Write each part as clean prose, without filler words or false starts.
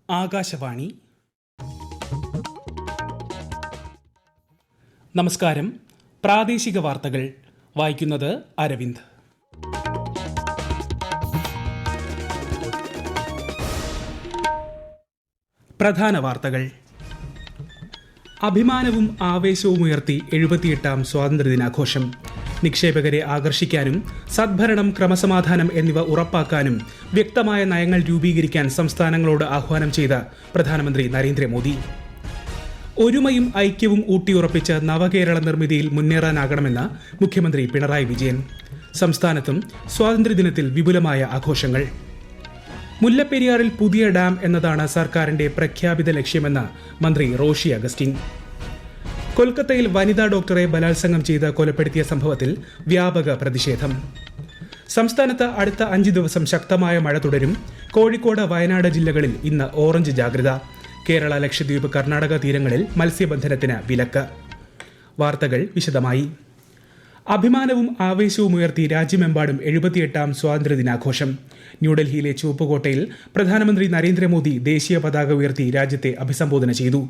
ആകാശവാണി. നമസ്കാരം. പ്രാദേശിക വാർത്തകൾ വായിക്കുന്നത് അരവിന്ദ്. പ്രധാന വാർത്തകൾ. അഭിമാനവും ആവേശവും ഉയർത്തി 78ാം സ്വാതന്ത്ര്യദിനാഘോഷം. നിക്ഷേപകരെ ആകർഷിക്കാനും സദ്ഭരണം, ക്രമസമാധാനം എന്നിവ ഉറപ്പാക്കാനും വ്യക്തമായ നയങ്ങൾ രൂപീകരിക്കാൻ സംസ്ഥാനങ്ങളോട് ആഹ്വാനം ചെയ്ത പ്രധാനമന്ത്രി നരേന്ദ്രമോദി. ഒരുമയും ഐക്യവും ഊട്ടിയുറപ്പിച്ച് നവകേരള നിർമ്മിതിയിൽ മുന്നേറാനാകണമെന്ന് മുഖ്യമന്ത്രി പിണറായി വിജയൻ. സംസ്ഥാനത്തും സ്വാതന്ത്ര്യദിനത്തിൽ വിപുലമായ ആഘോഷങ്ങൾ. മുല്ലപ്പെരിയാറിൽ പുതിയ ഡാം എന്നതാണ് സർക്കാരിന്റെ പ്രഖ്യാപിത ലക്ഷ്യമെന്ന് മന്ത്രി റോഷി അഗസ്റ്റിൻ. കൊൽക്കത്തയിൽ വനിതാ ഡോക്ടറെ ബലാത്സംഗം ചെയ്ത് കൊലപ്പെടുത്തിയ സംഭവത്തിൽ വ്യാപക പ്രതിഷേധം. സംസ്ഥാനത്ത് അടുത്ത 5 ദിവസം ശക്തമായ മഴ തുടരും. കോഴിക്കോട്, വയനാട് ജില്ലകളിൽ ഇന്ന് ഓറഞ്ച് ജാഗ്രത. കേരള, ലക്ഷദ്വീപ്, കർണാടക തീരങ്ങളിൽ മത്സ്യബന്ധനത്തിന് വിലക്ക്. വാർത്തകൾ വിശദമായി. അഭിമാനവും ആവേശവും ഉയർത്തി രാജ്യമെമ്പാടും 78ാം സ്വാതന്ത്ര്യദിനാഘോഷം. ന്യൂഡൽഹിയിലെ ചുവപ്പുകോട്ടയിൽ പ്രധാനമന്ത്രി നരേന്ദ്രമോദി ദേശീയ പതാക ഉയർത്തി രാജ്യത്തെ അഭിസംബോധന ചെയ്തു.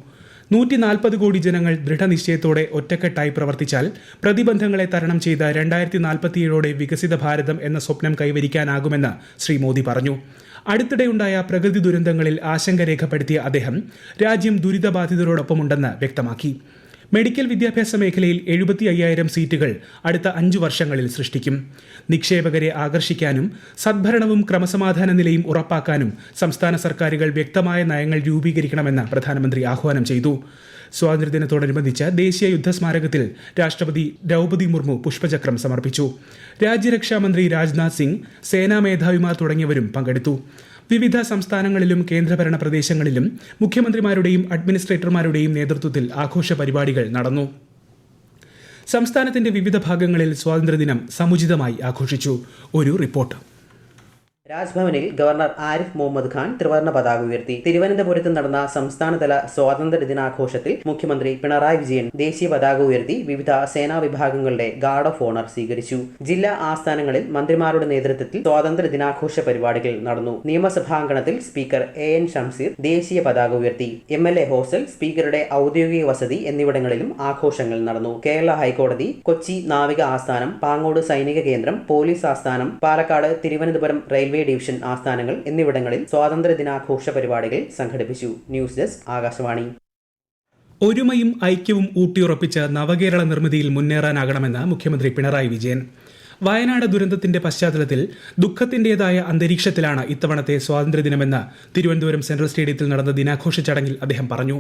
140 കോടി ജനങ്ങൾ ദൃഢനിശ്ചയത്തോടെ ഒറ്റക്കെട്ടായി പ്രവർത്തിച്ചാൽ പ്രതിബന്ധങ്ങളെ തരണം ചെയ്ത് 2047 വികസിത ഭാരതം എന്ന സ്വപ്നം കൈവരിക്കാനാകുമെന്ന് ശ്രീ മോദി പറഞ്ഞു. അടുത്തിടെയുണ്ടായ പ്രകൃതി ദുരന്തങ്ങളിൽ ആശങ്ക രേഖപ്പെടുത്തിയ അദ്ദേഹം രാജ്യം ദുരിതബാധിതരോടൊപ്പമുണ്ടെന്ന് വ്യക്തമാക്കി. മെഡിക്കൽ വിദ്യാഭ്യാസ മേഖലയിൽ 75,000 സീറ്റുകൾ അടുത്ത 5 വർഷങ്ങളിൽ സൃഷ്ടിക്കും. നിക്ഷേപകരെ ആകർഷിക്കാനും സദ്ഭരണവും ക്രമസമാധാന നിലയും ഉറപ്പാക്കാനും സംസ്ഥാന സർക്കാരുകൾ വ്യക്തമായ നയങ്ങൾ രൂപീകരിക്കണമെന്ന് പ്രധാനമന്ത്രി ആഹ്വാനം ചെയ്തു. സ്വാതന്ത്ര്യദിനത്തോടനുബന്ധിച്ച് ദേശീയ യുദ്ധസ്മാരകത്തിൽ രാഷ്ട്രപതി ദ്രൗപദി മുർമു പുഷ്പചക്രം സമർപ്പിച്ചു. രാജ്യരക്ഷാമന്ത്രി രാജ്നാഥ് സിംഗ്, സേനാ മേധാവിമാർ തുടങ്ങിയവരും പങ്കെടുത്തു. വിവിധ സംസ്ഥാനങ്ങളിലും കേന്ദ്രഭരണ പ്രദേശങ്ങളിലും മുഖ്യമന്ത്രിമാരുടെയും അഡ്മിനിസ്ട്രേറ്റർമാരുടെയും നേതൃത്വത്തിൽ ആഘോഷ പരിപാടികൾ നടന്നു. സംസ്ഥാനത്തിന്റെ വിവിധ ഭാഗങ്ങളിൽ സ്വാതന്ത്ര്യദിനം സമുചിതമായി ആഘോഷിച്ചു. ഒരു റിപ്പോർട്ട്. രാജ്ഭവനിൽ ഗവർണർ ആരിഫ് മുഹമ്മദ് ഖാൻ ത്രിവർണ്ണ പതാക ഉയർത്തി. തിരുവനന്തപുരത്ത് നടന്ന സംസ്ഥാനതല സ്വാതന്ത്ര്യ ദിനാഘോഷത്തിൽ മുഖ്യമന്ത്രി പിണറായി വിജയൻ ദേശീയ പതാക ഉയർത്തി വിവിധ സേനാ വിഭാഗങ്ങളുടെ ഗാർഡ് ഓഫ് ഓണർ സ്വീകരിച്ചു. ജില്ലാ ആസ്ഥാനങ്ങളിൽ മന്ത്രിമാരുടെ നേതൃത്വത്തിൽ സ്വാതന്ത്ര്യ ദിനാഘോഷ പരിപാടികൾ നടന്നു. നിയമസഭാംഗണത്തിൽ സ്പീക്കർ AN ഷംസീർ ദേശീയ പതാക ഉയർത്തി. MLA ഹോസ്റ്റൽ, സ്പീക്കറുടെ ഔദ്യോഗിക വസതി എന്നിവിടങ്ങളിലും ആഘോഷങ്ങൾ നടന്നു. കേരള ഹൈക്കോടതി, കൊച്ചി നാവിക ആസ്ഥാനം, പാങ്ങോട് സൈനിക കേന്ദ്രം, പോലീസ് ആസ്ഥാനം, പാലക്കാട്, തിരുവനന്തപുരം റെയിൽവേ ഡിവിഷൻ ആസ്ഥാനങ്ങൾ എന്നിവിടങ്ങളിൽ സ്വാതന്ത്ര്യ ദിനാഘോഷ പരിപാടികൾ സംഘടിപ്പിച്ചു. News desk, Akashvani. ഒരുമയും ഐക്യവും ഊട്ടിയുറപ്പിച്ച് നവകേരള നിർമ്മിതിയിൽ മുന്നേറാനാകണമെന്ന് മുഖ്യമന്ത്രി പിണറായി വിജയൻ. വയനാട് ദുരന്തത്തിന്റെ പശ്ചാത്തലത്തിൽ ദുഃഖത്തിന്റേതായ അന്തരീക്ഷത്തിലാണ് ഇത്തവണത്തെ സ്വാതന്ത്ര്യദിനമെന്ന് തിരുവനന്തപുരം സെൻട്രൽ സ്റ്റേഡിയത്തിൽ നടന്ന ദിനാഘോഷ ചടങ്ങിൽ അദ്ദേഹം പറഞ്ഞു.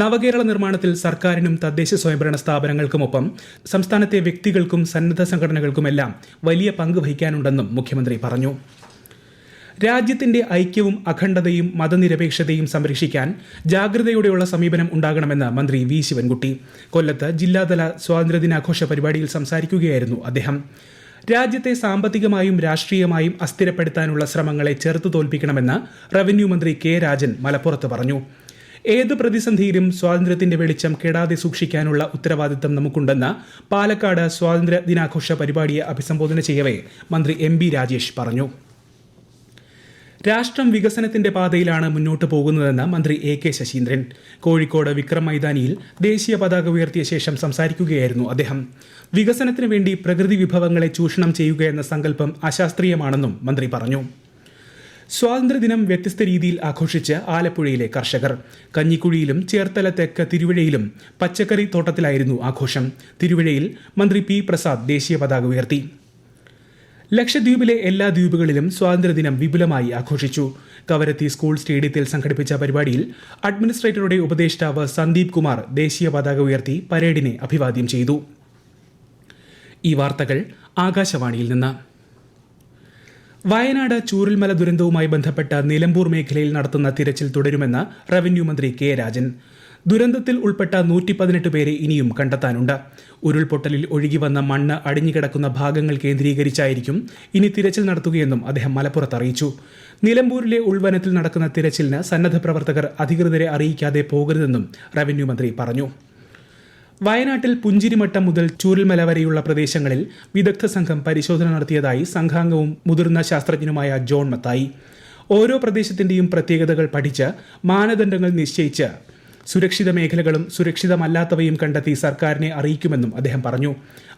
നവകേരള നിർമ്മാണത്തിൽ സർക്കാരിനും തദ്ദേശ സ്വയംഭരണ സ്ഥാപനങ്ങൾക്കുമൊപ്പം സംസ്ഥാനത്തെ വ്യക്തികൾക്കും സന്നദ്ധ സംഘടനകൾക്കുമെല്ലാം വലിയ പങ്ക് വഹിക്കാനുണ്ടെന്നും മുഖ്യമന്ത്രി പറഞ്ഞു. രാജ്യത്തിന്റെ ഐക്യവും അഖണ്ഡതയും മതനിരപേക്ഷതയും സംരക്ഷിക്കാൻ ജാഗ്രതയോടെയുള്ള സമീപനം ഉണ്ടാകണമെന്ന് മന്ത്രി വി ശിവൻകുട്ടി. കൊല്ലത്ത് ജില്ലാതല സ്വാതന്ത്ര്യദിനാഘോഷ പരിപാടിയിൽ സംസാരിക്കുകയായിരുന്നു അദ്ദേഹം. രാജ്യത്തെ സാമ്പത്തികമായും രാഷ്ട്രീയമായും അസ്ഥിരപ്പെടുത്താനുള്ള ശ്രമങ്ങളെ ചെറുത്തു തോൽപ്പിക്കണമെന്ന് റവന്യൂ മന്ത്രി കെ രാജൻ മലപ്പുറത്ത് പറഞ്ഞു. ഏത് പ്രതിസന്ധിയിലും സ്വാതന്ത്ര്യത്തിന്റെ വെളിച്ചം കെടാതെ സൂക്ഷിക്കാനുള്ള ഉത്തരവാദിത്തം നമുക്കുണ്ടെന്ന് പാലക്കാട് സ്വാതന്ത്ര്യ ദിനാഘോഷ പരിപാടിയെ അഭിസംബോധന ചെയ്യവേ മന്ത്രി MB രാജേഷ് പറഞ്ഞു. രാഷ്ട്രം വികസനത്തിന്റെ പാതയിലാണ് മുന്നോട്ട് പോകുന്നതെന്ന് മന്ത്രി AK ശശീന്ദ്രൻ. കോഴിക്കോട് വിക്രം മൈതാനിയിൽ ദേശീയ പതാക ഉയർത്തിയ ശേഷം സംസാരിക്കുകയായിരുന്നു അദ്ദേഹം. വികസനത്തിനു വേണ്ടി പ്രകൃതി വിഭവങ്ങളെ ചൂഷണം ചെയ്യുകയെന്ന സങ്കല്പം അശാസ്ത്രീയമാണെന്നും മന്ത്രി പറഞ്ഞു. സ്വാതന്ത്ര്യദിനം വ്യത്യസ്ത രീതിയിൽ ആഘോഷിച്ച് ആലപ്പുഴയിലെ കർഷകർ. കഞ്ഞിക്കുഴിയിലും ചേർത്തല തെക്ക് തിരുവഴയിലും പച്ചക്കറി തോട്ടത്തിലായിരുന്നു ആഘോഷം. തിരുവഴയിൽ മന്ത്രി P പ്രസാദ് ദേശീയ പതാക ഉയർത്തി. ലക്ഷദ്വീപിലെ എല്ലാ ദ്വീപുകളിലും സ്വാതന്ത്ര്യദിനം വിപുലമായി ആഘോഷിച്ചു. കവരത്തി സ്കൂൾ സ്റ്റേഡിയത്തിൽ സംഘടിപ്പിച്ച പരിപാടിയിൽ അഡ്മിനിസ്ട്രേറ്ററുടെ ഉപദേഷ്ടാവ് സന്ദീപ് കുമാർ ദേശീയ പതാക ഉയർത്തി പരേഡിനെ അഭിവാദ്യം ചെയ്തു. ഈ വാർത്തകൾ ആകാശവാണിയിൽ നിന്ന്. വയനാട് ചൂരൽമല ദുരന്തവുമായി ബന്ധപ്പെട്ട നിലമ്പൂർ മേഖലയിൽ നടത്തുന്ന തിരച്ചിൽ തുടരുമെന്ന് റവന്യൂ മന്ത്രി കെ രാജൻ. ദുരന്തത്തിൽ ഉൾപ്പെട്ട 118 പേരെ ഇനിയും കണ്ടെത്താനുണ്ട്. ഉരുൾപൊട്ടലിൽ ഒഴുകിവന്ന മണ്ണ് അടിഞ്ഞുകിടക്കുന്ന ഭാഗങ്ങൾ കേന്ദ്രീകരിച്ചായിരിക്കും ഇനി തിരച്ചിൽ നടത്തുകയെന്നും അദ്ദേഹം മലപ്പുറത്ത് അറിയിച്ചു. നിലമ്പൂരിലെ ഉൾവനത്തിൽ നടക്കുന്ന തിരച്ചിലിന് സന്നദ്ധ പ്രവർത്തകർ അധികൃതരെ അറിയിക്കാതെ പോകരുതെന്നും റവന്യൂ മന്ത്രി പറഞ്ഞു. വയനാട്ടിൽ പുഞ്ചിരിമട്ടം മുതൽ ചൂരൽമല വരെയുള്ള പ്രദേശങ്ങളിൽ വിദഗ്ധ സംഘം പരിശോധന നടത്തിയതായി സംഘാംഗവും മുതിർന്ന ശാസ്ത്രജ്ഞനുമായ ജോൺ മത്തായി. ഓരോ പ്രദേശത്തിന്റെയും പ്രത്യേകതകൾ പഠിച്ച് മാനദണ്ഡങ്ങൾ നിശ്ചയിച്ച് സുരക്ഷിത മേഖലകളും സുരക്ഷിതമല്ലാത്തവയും കണ്ടെത്തി സർക്കാരിനെ അറിയിക്കുമെന്നും അദ്ദേഹം പറഞ്ഞു.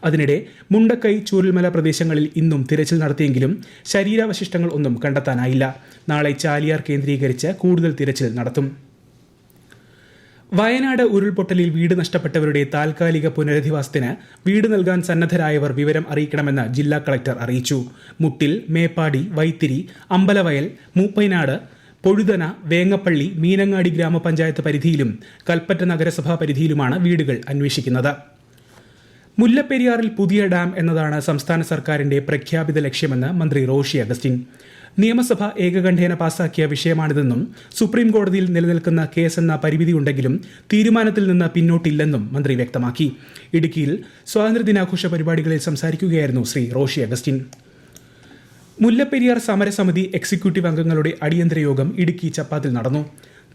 അതിനിടെ മുണ്ടക്കൈ ചൂരൽമല പ്രദേശങ്ങളിൽ ഇന്നും തിരച്ചിൽ നടത്തിയെങ്കിലും ശരീരാവശിഷ്ടങ്ങൾ ഒന്നും കണ്ടെത്താനായില്ല. നാളെ ചാലിയാർ കേന്ദ്രീകരിച്ച് കൂടുതൽ തിരച്ചിൽ നടത്തും. വയനാട് ഉരുൾപൊട്ടലിൽ വീട് നഷ്ടപ്പെട്ടവരുടെ താൽക്കാലിക പുനരധിവാസത്തിന് വീട് നൽകാൻ സന്നദ്ധരായവർ വിവരം അറിയിക്കണമെന്ന് ജില്ലാ കളക്ടർ അറിയിച്ചു. മുട്ടിൽ, മേപ്പാടി, വൈത്തിരി, അമ്പലവയൽ, മൂപ്പൈനാട്, പൊഴുതന, വേങ്ങപ്പള്ളി, മീനങ്ങാടി ഗ്രാമപഞ്ചായത്ത് പരിധിയിലും കൽപ്പറ്റ നഗരസഭാ പരിധിയിലുമാണ് വീടുകൾ അന്വേഷിക്കുന്നത്. മുല്ലപ്പെരിയാറിൽ പുതിയ ഡാം എന്നതാണ് സംസ്ഥാന സർക്കാരിന്റെ പ്രഖ്യാപിത ലക്ഷ്യമെന്ന് മന്ത്രി റോഷി അഗസ്റ്റിൻ. നിയമസഭ ഏകകണ്ഠേന പാസാക്കിയ വിഷയമാണിതെന്നും സുപ്രീം കോടതിയിൽ നിലനിൽക്കുന്ന കേസെന്ന പരിമിതിയുണ്ടെങ്കിലും തീരുമാനത്തിൽ നിന്ന് പിന്നോട്ടില്ലെന്നും മന്ത്രി വ്യക്തമാക്കി. ഇടുക്കിയിൽ സ്വാതന്ത്ര്യദിനാഘോഷ പരിപാടികളിൽ സംസാരിക്കുകയായിരുന്നു ശ്രീ റോഷി അഗസ്റ്റിൻ. മുല്ലപ്പെരിയാർ സമരസമിതി എക്സിക്യൂട്ടീവ് അംഗങ്ങളുടെ അടിയന്തര യോഗം ഇടുക്കി ചപ്പാത്തിൽ നടന്നു.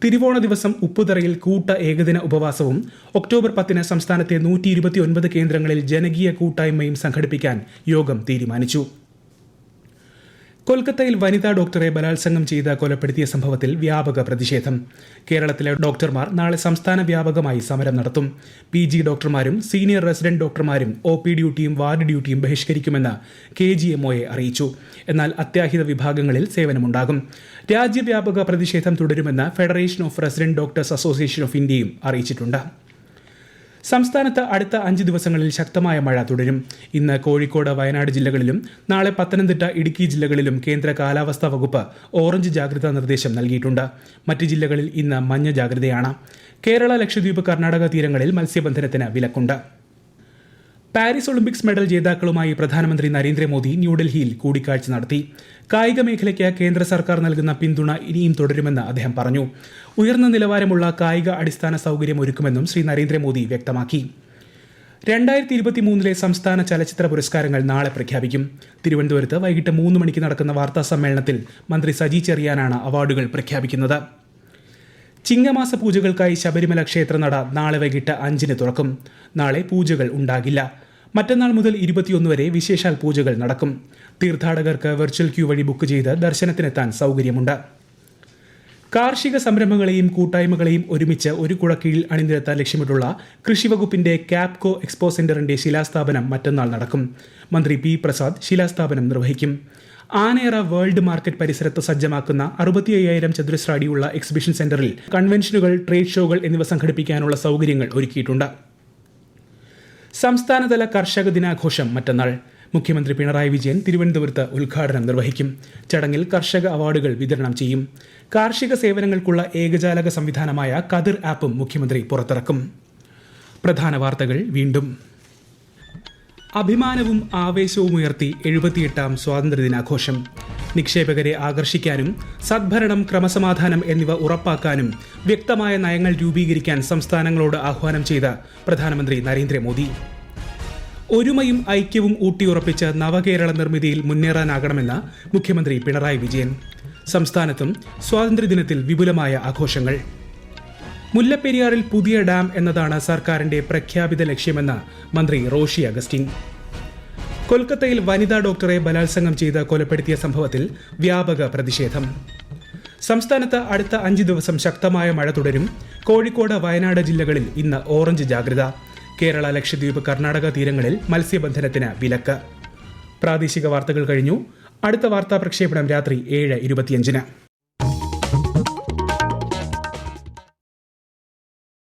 തിരുവോണ ദിവസം ഉപ്പുതറയിൽ കൂട്ട ഏകദിന ഉപവാസവും ഒക്ടോബർ 10 സംസ്ഥാനത്തെ 129 കേന്ദ്രങ്ങളിൽ ജനകീയ കൂട്ടായ്മയും സംഘടിപ്പിക്കാൻ യോഗം തീരുമാനിച്ചു. കൊൽക്കത്തയിൽ വനിതാ ഡോക്ടറെ ബലാത്സംഗം ചെയ്ത് കൊലപ്പെടുത്തിയ സംഭവത്തിൽ വ്യാപക പ്രതിഷേധം. കേരളത്തിലെ ഡോക്ടർമാർ നാളെ സംസ്ഥാന വ്യാപകമായി സമരം നടത്തും. PG ഡോക്ടർമാരും സീനിയർ റെസിഡന്റ് ഡോക്ടർമാരും OP ഡ്യൂട്ടിയും വാർഡ് ഡ്യൂട്ടിയും ബഹിഷ്കരിക്കുമെന്ന് KGMOയെ അറിയിച്ചു. എന്നാൽ അത്യാഹിത വിഭാഗങ്ങളിൽ സേവനമുണ്ടാകും. രാജ്യവ്യാപക പ്രതിഷേധം തുടരുമെന്ന് federation of resident doctors association of ഇന്ത്യയും അറിയിച്ചിട്ടുണ്ട്. സംസ്ഥാനത്ത് അടുത്ത 5 ദിവസങ്ങളിൽ ശക്തമായ മഴ തുടരും. ഇന്ന് കോഴിക്കോട്, വയനാട് ജില്ലകളിലും നാളെ പത്തനംതിട്ട, ഇടുക്കി ജില്ലകളിലും കേന്ദ്ര കാലാവസ്ഥാ വകുപ്പ് ഓറഞ്ച് ജാഗ്രതാ നിർദ്ദേശം നൽകിയിട്ടുണ്ട്. മറ്റ് ജില്ലകളിൽ ഇന്ന് മഞ്ഞ ജാഗ്രതയാണ്. കേരള, ലക്ഷദ്വീപ്, കർണാടക തീരങ്ങളിൽ മത്സ്യബന്ധനത്തിന് വിലക്കുണ്ട്. പാരീസ് ഒളിമ്പിക്സ് മെഡൽ ജേതാക്കളുമായി പ്രധാനമന്ത്രി നരേന്ദ്രമോദി ന്യൂഡൽഹിയിൽ കൂടിക്കാഴ്ച നടത്തി. കായിക മേഖലയ്ക്ക് കേന്ദ്ര സർക്കാർ നൽകുന്ന പിന്തുണ ഇനിയും തുടരുമെന്ന് അദ്ദേഹം പറഞ്ഞു. ഉയർന്ന നിലവാരമുള്ള കായിക അടിസ്ഥാന സൗകര്യം ഒരുക്കുമെന്നും ശ്രീ നരേന്ദ്രമോദി വ്യക്തമാക്കി. 2023 സംസ്ഥാന ചലച്ചിത്ര പുരസ്കാരങ്ങൾ നാളെ പ്രഖ്യാപിക്കും. തിരുവനന്തപുരത്ത് വൈകിട്ട് 3 മണിക്ക് നടക്കുന്ന വാർത്താ സമ്മേളനത്തിൽ മന്ത്രി സജി ചെറിയാനാണ് അവാർഡുകൾ പ്രഖ്യാപിക്കുന്നത്. ചിങ്ങമാസ പൂജകൾക്കായി ശബരിമല ക്ഷേത്രനട നാളെ വൈകിട്ട് 5 തുറക്കും. നാളെ പൂജകൾ ഉണ്ടാകില്ല. മറ്റന്നാൾ മുതൽ 21 വരെ വിശേഷാൽ പൂജകൾ നടക്കും. തീർത്ഥാടകർക്ക് വെർച്വൽ ക്യൂ വഴി ബുക്ക് ചെയ്ത് ദർശനത്തിനെത്താൻ സൗകര്യമുണ്ട്. കാർഷിക സംരംഭങ്ങളെയും കൂട്ടായ്മകളെയും ഒരുമിച്ച് ഒരു കുടക്കീഴിൽ അണിനിരത്താൻ ലക്ഷ്യമിട്ടുള്ള കൃഷിവകുപ്പിന്റെ കാപ്കോ എക്സ്പോ സെന്ററിന്റെ ശിലാസ്ഥാപനം മറ്റന്നാൾ നടക്കും. മന്ത്രി P. പ്രസാദ് ശിലാസ്ഥാപനം നിർവഹിക്കും. ആനയറ വേൾഡ് മാർക്കറ്റ് പരിസരത്ത് സജ്ജമാക്കുന്ന 65,000 ചതുരശ്ര അടിയുള്ള എക്സിബിഷൻ സെന്ററിൽ കൺവെൻഷനുകൾ, ട്രേഡ് ഷോകൾ എന്നിവ സംഘടിപ്പിക്കാനുള്ള സൗകര്യങ്ങൾ ഒരുക്കിയിട്ടുണ്ട്. സംസ്ഥാനതല കർഷക ദിനാഘോഷം മറ്റന്നാൾ. മുഖ്യമന്ത്രി പിണറായി വിജയൻ തിരുവനന്തപുരത്ത് ഉദ്ഘാടനം നിർവഹിക്കും. ചടങ്ങിൽ കർഷക അവാർഡുകൾ വിതരണം ചെയ്യും. കാർഷിക സേവനങ്ങൾക്കുള്ള ഏകജാലക സംവിധാനമായ കതിർ ആപ്പും മുഖ്യമന്ത്രി പുറത്തിറക്കും. പ്രധാന വാർത്തകൾ വീണ്ടും. അഭിമാനവും ആവേശവും ഉയർത്തി 78ാം സ്വാതന്ത്ര്യദിനാഘോഷം. നിക്ഷേപകരെ ആകർഷിക്കാനും സദ്ഭരണം, ക്രമസമാധാനം എന്നിവ ഉറപ്പാക്കാനും വ്യക്തമായ നയങ്ങൾ രൂപീകരിക്കാൻ സംസ്ഥാനങ്ങളോട് ആഹ്വാനം ചെയ്ത പ്രധാനമന്ത്രി നരേന്ദ്രമോദി. ഒരുമയും ഐക്യവും ഊട്ടിയുറപ്പിച്ച് നവകേരള നിർമ്മിതിയിൽ മുന്നേറാനാകണമെന്ന് മുഖ്യമന്ത്രി പിണറായി വിജയൻ. സംസ്ഥാനത്തും സ്വാതന്ത്ര്യദിനത്തിൽ വിപുലമായ ആഘോഷങ്ങൾ. മുല്ലപ്പെരിയാറിൽ പുതിയ ഡാം എന്നതാണ് സർക്കാരിന്റെ പ്രഖ്യാപിത ലക്ഷ്യമെന്ന് മന്ത്രി റോഷി അഗസ്റ്റിൻ. കൊൽക്കത്തയിൽ വനിതാ ഡോക്ടറെ ബലാത്സംഗം ചെയ്ത് കൊലപ്പെടുത്തിയ സംഭവത്തിൽ വ്യാപക പ്രതിഷേധം. സംസ്ഥാനത്ത് അടുത്ത 5 ദിവസം ശക്തമായ മഴ തുടരും. കോഴിക്കോട്, വയനാട് ജില്ലകളിൽ ഇന്ന് ഓറഞ്ച് ജാഗ്രത. കേരള, ലക്ഷദ്വീപ്, കർണാടക തീരങ്ങളിൽ മത്സ്യബന്ധനത്തിന് വിലക്ക്. പ്രാദേശിക വാർത്തകൾ കഴിഞ്ഞു. അടുത്ത വാർത്താ പ്രക്ഷേപണം രാത്രി 7:25.